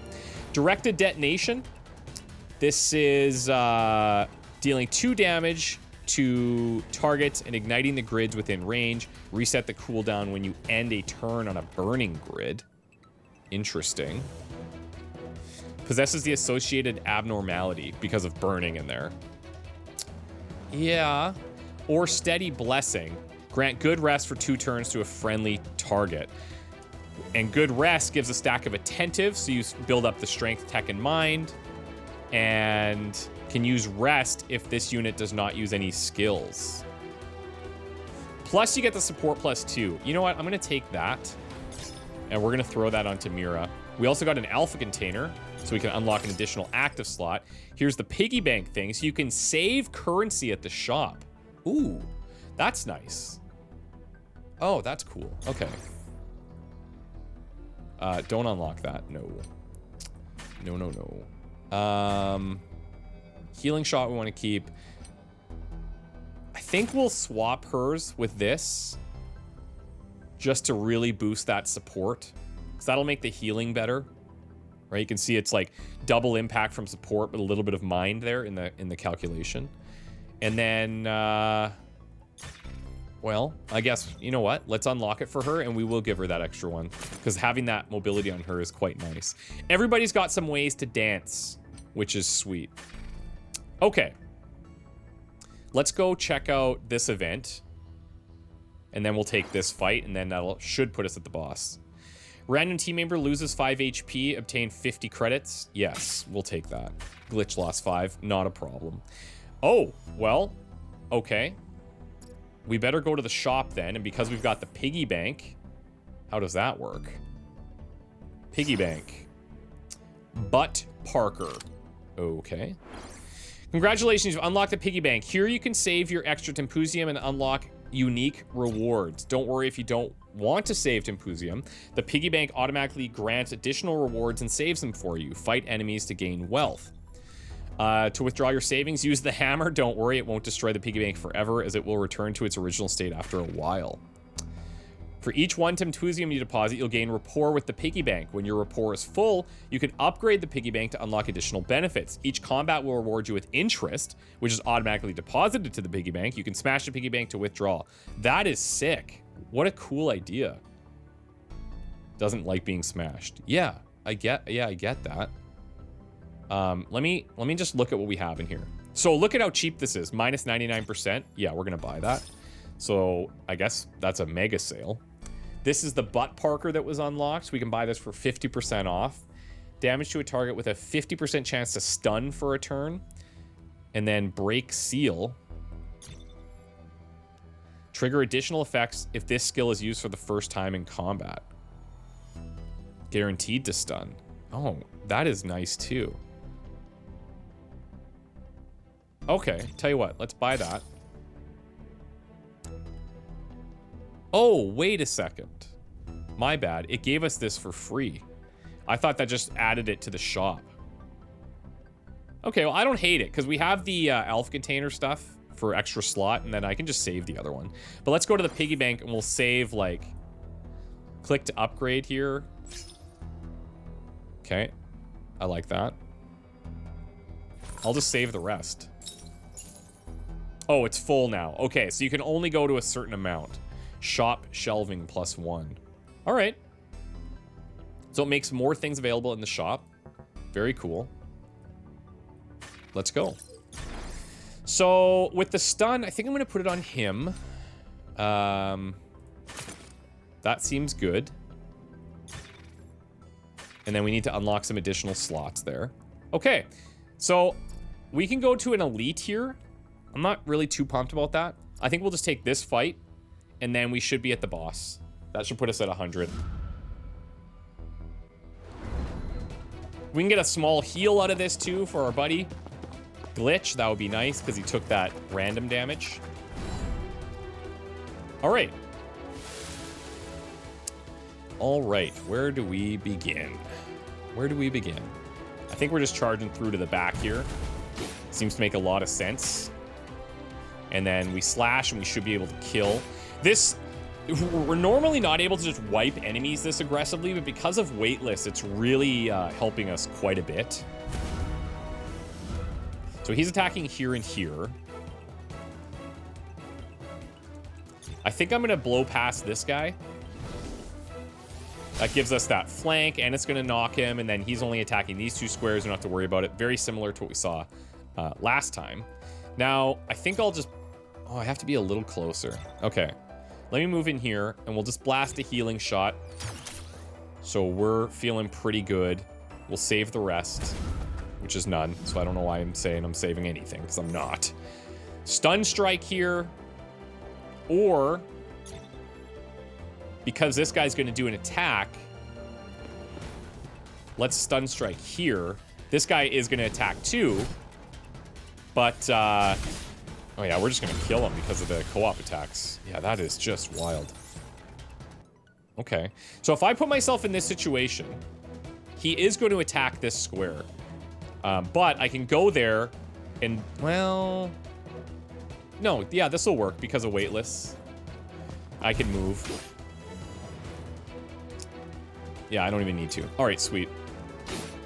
Directed detonation. This is dealing 2 damage to targets and igniting the grids within range. Reset the cooldown when you end a turn on a burning grid. Interesting. Possesses the associated abnormality because of burning in there. Yeah. Or Steady Blessing. Grant good rest for 2 turns to a friendly target. And good rest gives a stack of attentive, so you build up the strength, tech, and mind. And can use rest if this unit does not use any skills. Plus you get the support +2. You know what? I'm going to take that. And we're going to throw that onto Mira. We also got an alpha container, so we can unlock an additional active slot. Here's the piggy bank thing, so you can save currency at the shop. Ooh, that's nice. Oh, that's cool. Okay. Don't unlock that. No. No, no, no. Healing shot we want to keep. I think we'll swap hers with this just to really boost that support, because that'll make the healing better. Right, you can see it's like double impact from support, but a little bit of mind there in the calculation. And then, well, I guess, you know what? Let's unlock it for her, and we will give her that extra one, because having that mobility on her is quite nice. Everybody's got some ways to dance, which is sweet. Okay. Let's go check out this event, and then we'll take this fight, and then that should put us at the boss. Random team member loses 5 HP, obtain 50 credits. Yes, we'll take that. Glitch lost 5, not a problem. Oh, well, okay. We better go to the shop then, and because we've got the piggy bank, how does that work? Piggy bank. Butt Parker. Okay. Congratulations, you've unlocked the piggy bank. Here you can save your extra Tempusium and unlock unique rewards. Don't worry if you don't want to save Tempusium. The piggy bank automatically grants additional rewards and saves them for you. Fight enemies to gain wealth. To withdraw your savings, use the hammer. Don't worry, it won't destroy the piggy bank forever, as it will return to its original state after a while. For each 1 Temtusium you deposit, you'll gain rapport with the piggy bank. When your rapport is full, you can upgrade the piggy bank to unlock additional benefits. Each combat will reward you with interest, which is automatically deposited to the piggy bank. You can smash the piggy bank to withdraw. That is sick. What a cool idea. Doesn't like being smashed. Yeah, I get that. Let me just look at what we have in here. So look at how cheap this is. Minus 99%. Yeah, we're gonna buy that. So I guess that's a mega sale. This is the butt parker that was unlocked. We can buy this for 50% off. Damage to a target with a 50% chance to stun for a turn. And then break seal. Trigger additional effects if this skill is used for the first time in combat. Guaranteed to stun. Oh, that is nice too. Okay, tell you what, let's buy that. Oh, wait a second. My bad. It gave us this for free. I thought that just added it to the shop. Okay, well, I don't hate it, because we have the elf container stuff for extra slot, and then I can just save the other one. But let's go to the piggy bank, and we'll save, like... Click to upgrade here. Okay. I like that. I'll just save the rest. Oh, it's full now. Okay, so you can only go to a certain amount. Shop shelving +1. All right. So it makes more things available in the shop. Very cool. Let's go. So with the stun, I think I'm going to put it on him. That seems good. And then we need to unlock some additional slots there. Okay. So we can go to an elite here. I'm not really too pumped about that. I think we'll just take this fight, and then we should be at the boss. That should put us at 100. We can get a small heal out of this, too, for our buddy. Glitch, that would be nice, because he took that random damage. All right. All right, where do we begin? Where do we begin? I think we're just charging through to the back here. Seems to make a lot of sense. And then we slash and we should be able to kill. This, we're normally not able to just wipe enemies this aggressively, but because of weightless, it's really helping us quite a bit. So he's attacking here and here. I think I'm gonna blow past this guy. That gives us that flank, and it's gonna knock him, and then he's only attacking these two squares. We don't have to worry about it. Very similar to what we saw last time. Now, I think I'll just... Oh, I have to be a little closer. Okay. Let me move in here, and we'll just blast a healing shot. So we're feeling pretty good. We'll save the rest, which is none. So I don't know why I'm saying I'm saving anything, because I'm not. Stun strike here. Or, because this guy's going to do an attack, let's stun strike here. This guy is going to attack too. But, oh yeah, we're just gonna kill him because of the co-op attacks. Yeah, that is just wild. Okay, so if I put myself in this situation, he is going to attack this square. But I can go there and, well... No, yeah, this will work because of weightless. I can move. Yeah, I don't even need to. All right, sweet.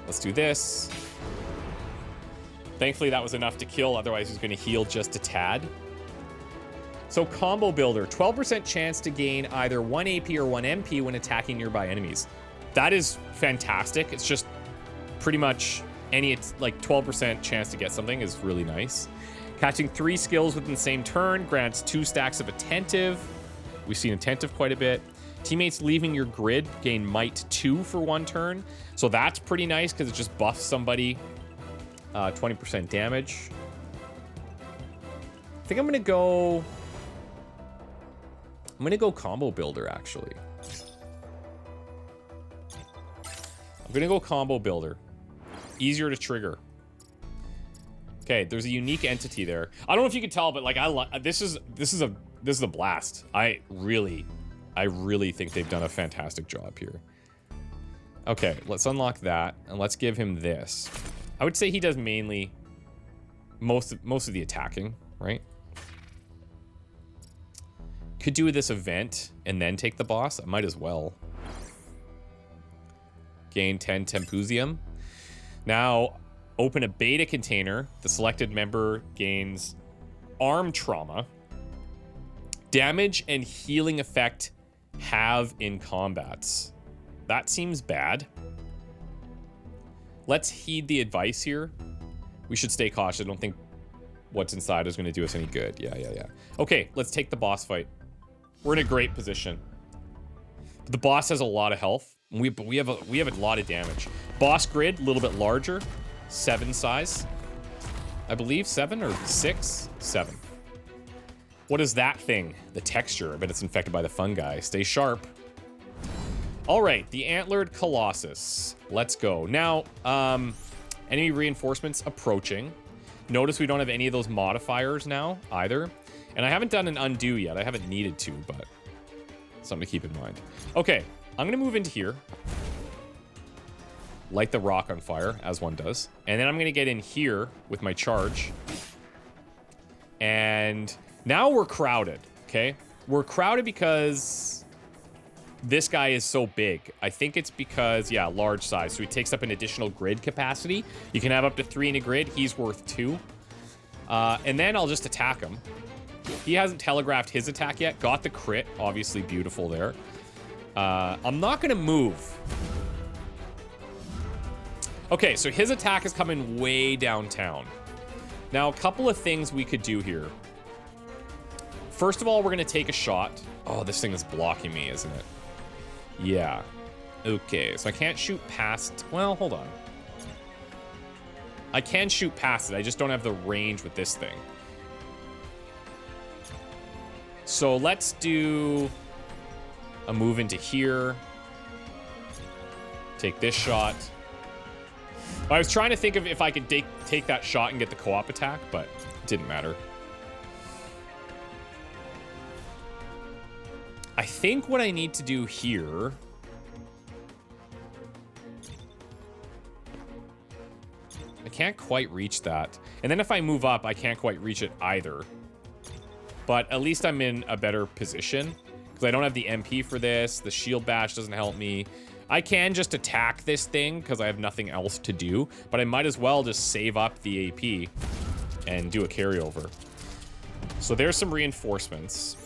Let's do this. Thankfully, that was enough to kill. Otherwise, he's going to heal just a tad. So, Combo Builder. 12% chance to gain either 1 AP or 1 MP when attacking nearby enemies. That is fantastic. It's just pretty much any, like, 12% chance to get something is really nice. Catching 3 skills within the same turn grants 2 stacks of Attentive. We've seen Attentive quite a bit. Teammates leaving your grid gain Might 2 for 1 turn. So that's pretty nice because it just buffs somebody 20% damage. I think I'm gonna go Combo Builder, actually. I'm gonna go Combo Builder. Easier to trigger. Okay, there's a unique entity there. I don't know if you can tell, but like this is a blast. I really think they've done a fantastic job here. Okay, let's unlock that and let's give him this. I would say he does mainly most of the attacking, right? Could do this event and then take the boss. I might as well. Gain 10 Tempusium. Now, open a beta container. The selected member gains arm trauma. Damage and healing effect have in combats. That seems bad. Let's heed the advice here. We should stay cautious. I don't think what's inside is going to do us any good. Yeah. Okay, let's take the boss fight. We're in a great position. The boss has a lot of health. We have a lot of damage. Boss grid, a little bit larger. 7 size. I believe 7 or 6? 7. What is that thing? The texture. I bet it's infected by the fungi. Stay sharp. All right, the Antlered Colossus. Let's go. Now, enemy reinforcements approaching. Notice we don't have any of those modifiers now either. And I haven't done an undo yet. I haven't needed to, but something to keep in mind. Okay, I'm gonna move into here. Light the rock on fire, as one does. And then I'm gonna get in here with my charge. And now we're crowded, okay? We're crowded because this guy is so big. I think it's because, yeah, large size. So he takes up an additional grid capacity. You can have up to 3 in a grid. He's worth 2. And then I'll just attack him. He hasn't telegraphed his attack yet. Got the crit. Obviously beautiful there. I'm not going to move. Okay, so his attack is coming way downtown. Now, a couple of things we could do here. First of all, we're going to take a shot. Oh, this thing is blocking me, isn't it? Yeah. Okay, so I can't shoot past... Well, hold on. I can shoot past it. I just don't have the range with this thing. So let's do a move into here. Take this shot. I was trying to think of if I could take that shot and get the co-op attack, but it didn't matter. I think what I need to do here... I can't quite reach that. And then if I move up, I can't quite reach it either. But at least I'm in a better position. Because I don't have the MP for this. The shield bash doesn't help me. I can just attack this thing because I have nothing else to do. But I might as well just save up the AP and do a carryover. So there's some reinforcements.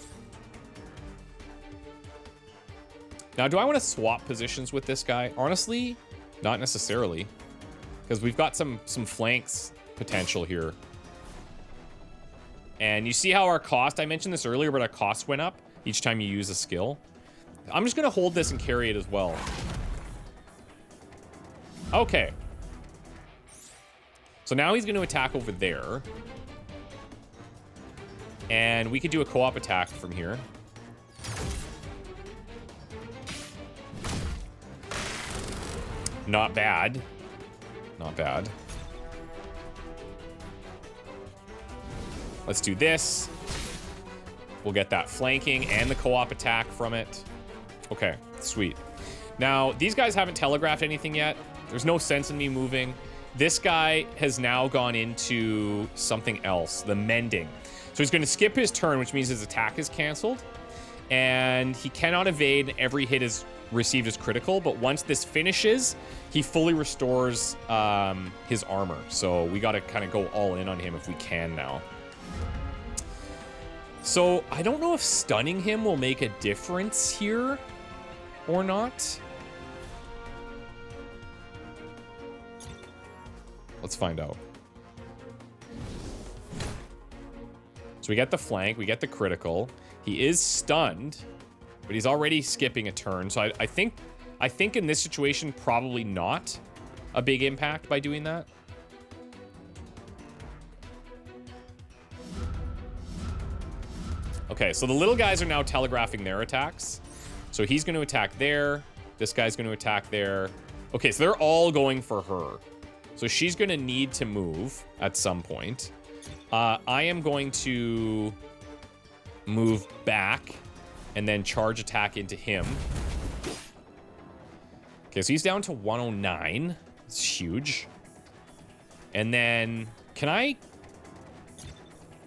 Now, do I want to swap positions with this guy? Honestly, not necessarily. Because we've got some flanks potential here. And you see how our cost, I mentioned this earlier, but our cost went up each time you use a skill. I'm just going to hold this and carry it as well. Okay. So now he's going to attack over there. And we could do a co-op attack from here. Not bad. Not bad. Let's do this. We'll get that flanking and the co-op attack from it. Okay, sweet. Now, these guys haven't telegraphed anything yet. There's no sense in me moving. This guy has now gone into something else, the mending. So he's going to skip his turn, which means his attack is canceled. And he cannot evade. Every hit is received as critical. But once this finishes, he fully restores his armor. So we got to kind of go all in on him if we can now. So I don't know if stunning him will make a difference here or not. Let's find out. So we get the flank, we get the critical. He is stunned, but he's already skipping a turn. So I think in this situation, probably not a big impact by doing that. Okay, so the little guys are now telegraphing their attacks. So he's going to attack there. This guy's going to attack there. Okay, so they're all going for her. So she's going to need to move at some point. I am going to move back and then charge attack into him. Okay, so he's down to 109. It's huge. And then, I'm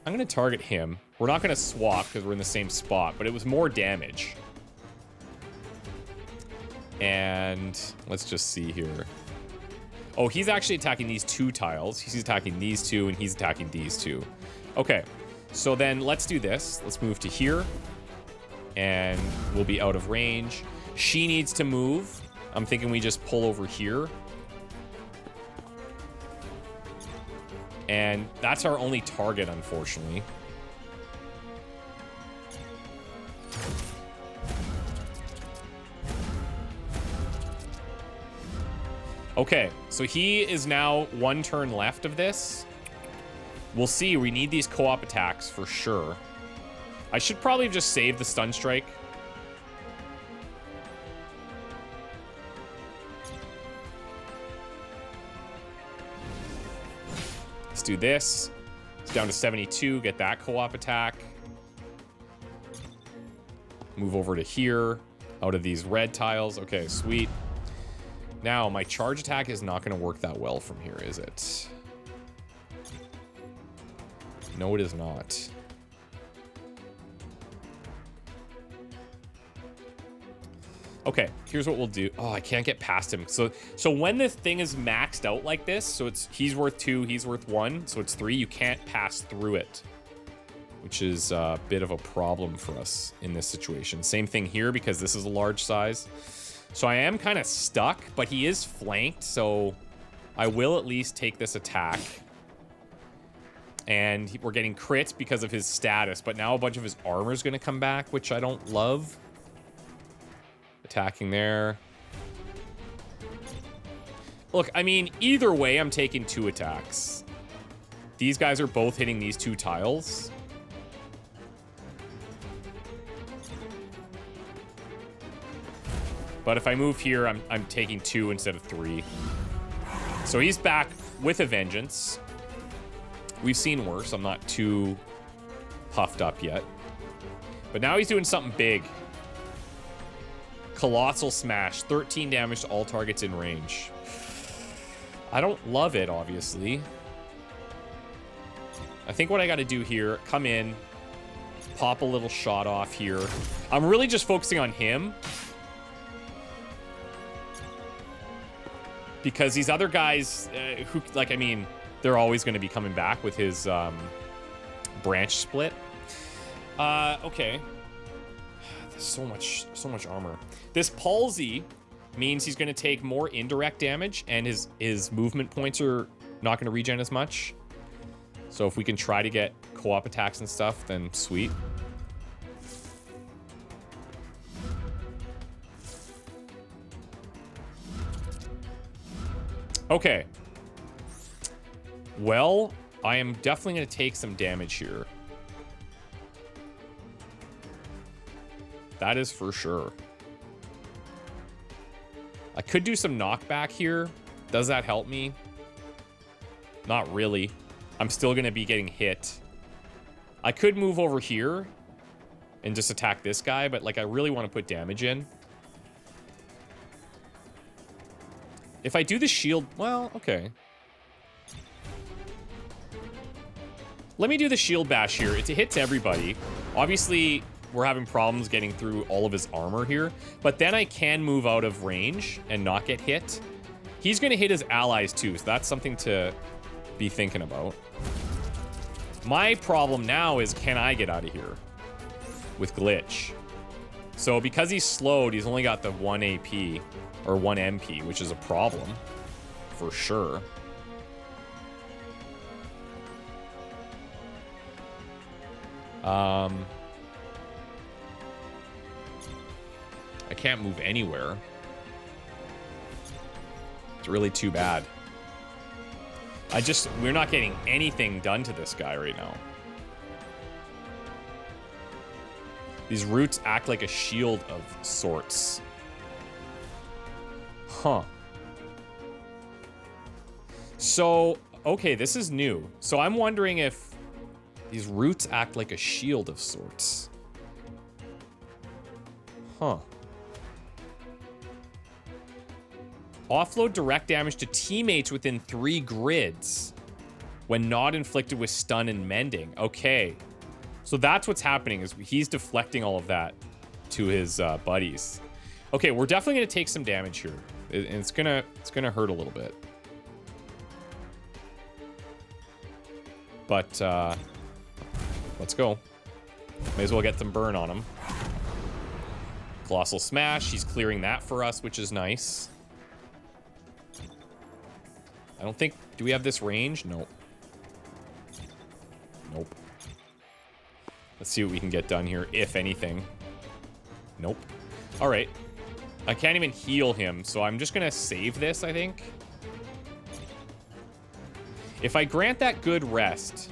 going to target him. We're not going to swap because we're in the same spot, but it was more damage. And let's just see here. Oh, he's actually attacking these 2 tiles. He's attacking these 2, and he's attacking these 2. Okay, so then let's do this. Let's move to here, and we'll be out of range. She needs to move. I'm thinking we just pull over here. And that's our only target, unfortunately. Okay, so he is now 1 turn left of this. We'll see. We need these co-op attacks for sure. I should probably have just saved the stun strike. Let's do this. It's down to 72. Get that co-op attack. Move over to here. Out of these red tiles. Okay, sweet. Now, my charge attack is not going to work that well from here, is it? No, it is not. Okay, here's what we'll do. Oh, I can't get past him. So when this thing is maxed out like this, so he's worth 2, he's worth 1, so it's 3, you can't pass through it, which is a bit of a problem for us in this situation. Same thing here because this is a large size. So I am kind of stuck, but he is flanked, so I will at least take this attack. And we're getting crits because of his status, but now a bunch of his armor is going to come back, which I don't love. Attacking there. Look, I mean, either way, I'm taking 2 attacks. These guys are both hitting these 2 tiles. But if I move here, I'm taking 2 instead of 3. So he's back with a vengeance. We've seen worse. I'm not too puffed up yet. But now he's doing something big. Colossal Smash. 13 damage to all targets in range. I don't love it, obviously. I think what I got to do here, come in, pop a little shot off here. I'm really just focusing on him. Because these other guys, who, like, I mean, they're always going to be coming back with his branch split. Okay. There's so much armor. This palsy means he's going to take more indirect damage, and his movement points are not going to regen as much. So if we can try to get co-op attacks and stuff, then sweet. Okay. Well, I am definitely going to take some damage here. That is for sure. I could do some knockback here. Does that help me? Not really. I'm still going to be getting hit. I could move over here and just attack this guy, but like I really want to put damage in. If I do the shield, well, okay. Let me do the shield bash here. It hits everybody. Obviously, we're having problems getting through all of his armor here, but then I can move out of range and not get hit. He's going to hit his allies too, so that's something to be thinking about. My problem now is, can I get out of here with glitch? So because he's slowed, he's only got the 1 AP or 1 MP, which is a problem for sure. I can't move anywhere. It's really too bad. We're not getting anything done to this guy right now. These roots act like a shield of sorts. Huh. So, okay, this is new. So I'm wondering if these roots act like a shield of sorts. Huh. Offload direct damage to teammates within 3 grids when not inflicted with stun and mending. Okay. So that's what's happening, is he's deflecting all of that to his buddies. Okay, we're definitely gonna take some damage here. And it's gonna hurt a little bit. But let's go. May as well get some burn on him. Colossal Smash, he's clearing that for us, which is nice. I don't think, do we have this range? Nope. Nope. Let's see what we can get done here, if anything. Nope. All right. I can't even heal him, so I'm just gonna save this, I think. If I grant that good rest,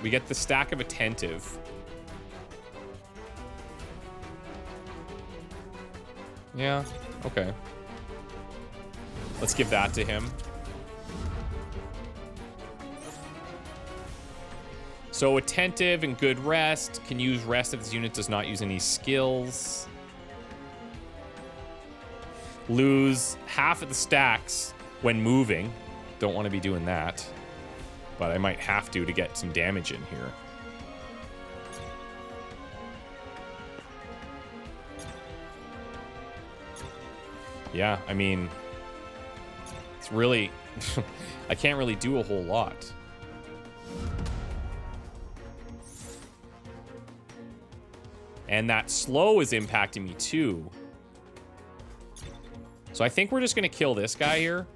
we get the stack of Attentive. Yeah, okay. Let's give that to him. So Attentive and good rest. Can use rest if this unit does not use any skills. Lose half of the stacks when moving. Don't want to be doing that. But I might have to get some damage in here. Yeah, I mean, it's really, I can't really do a whole lot. And that slow is impacting me too. So I think we're just gonna kill this guy here.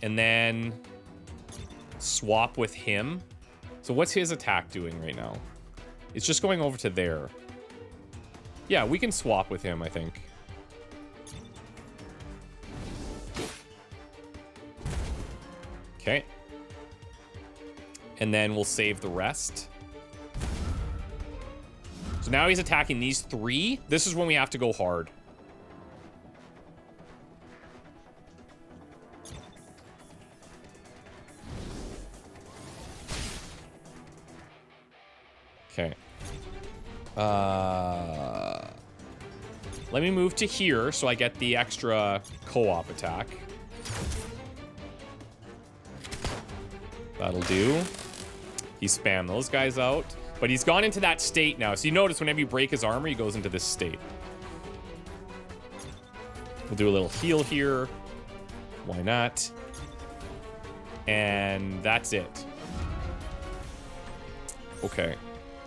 And then swap with him. So what's his attack doing right now? It's just going over to there. Yeah, we can swap with him, I think. Okay. And then we'll save the rest. So now he's attacking these three. This is when we have to go hard. Okay. Let me move to here so I get the extra co-op attack. That'll do. He spammed those guys out. But he's gone into that state now. So you notice whenever you break his armor, he goes into this state. We'll do a little heal here. Why not? And that's it. Okay.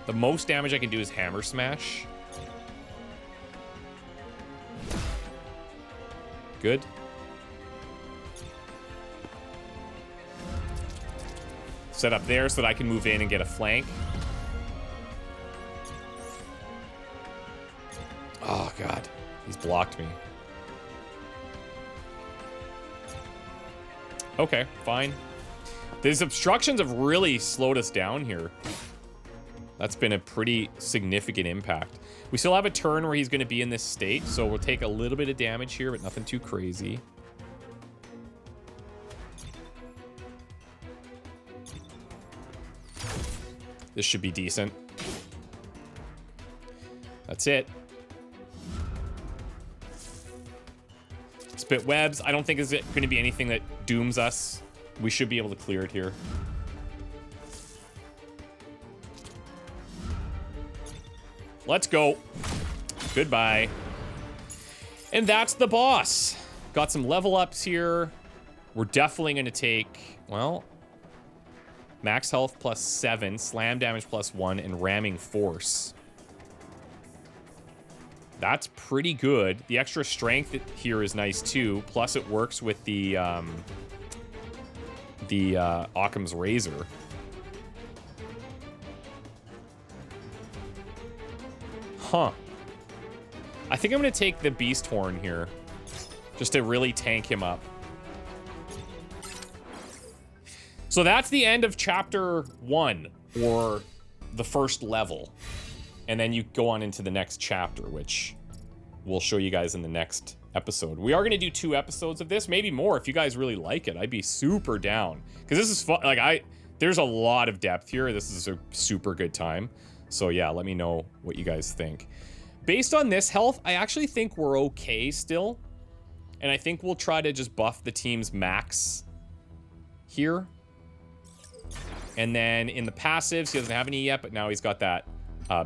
The most damage I can do is Hammer Smash. Good. Set up there so that I can move in and get a flank. Oh, God. He's blocked me. Okay, fine. These obstructions have really slowed us down here. That's been a pretty significant impact. We still have a turn where he's going to be in this state, so we'll take a little bit of damage here, but nothing too crazy. This should be decent. That's it. Spit webs. I don't think is it going to be anything that dooms us. We should be able to clear it here. Let's go. Goodbye. And that's the boss. Got some level ups here. We're definitely going to take, well, max health +7, slam damage +1, and ramming force. That's pretty good. The extra strength here is nice too. Plus it works with the Occam's Razor. Huh. I think I'm going to take the Beast Horn here. Just to really tank him up. So that's the end of Chapter 1, or the first level. And then you go on into the next chapter, which we'll show you guys in the next episode. We are going to do 2 episodes of this, maybe more if you guys really like it. I'd be super down. Because this is fun. Like, there's a lot of depth here. This is a super good time. So yeah, let me know what you guys think. Based on this health, I actually think we're okay still. And I think we'll try to just buff the team's max here. And then in the passives, he doesn't have any yet, but now he's got that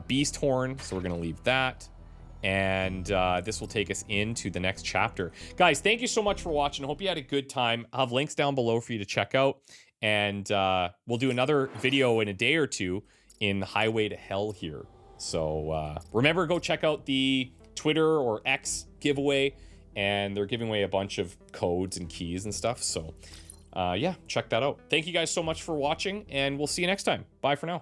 beast horn, so we're going to leave that. And this will take us into the next chapter. Guys, thank you so much for watching. I hope you had a good time. I'll have links down below for you to check out. And we'll do another video in a day or two in Highway to Hell here. So remember, go check out the Twitter or X giveaway. And they're giving away a bunch of codes and keys and stuff. So yeah, check that out. Thank you guys so much for watching, and we'll see you next time. Bye for now.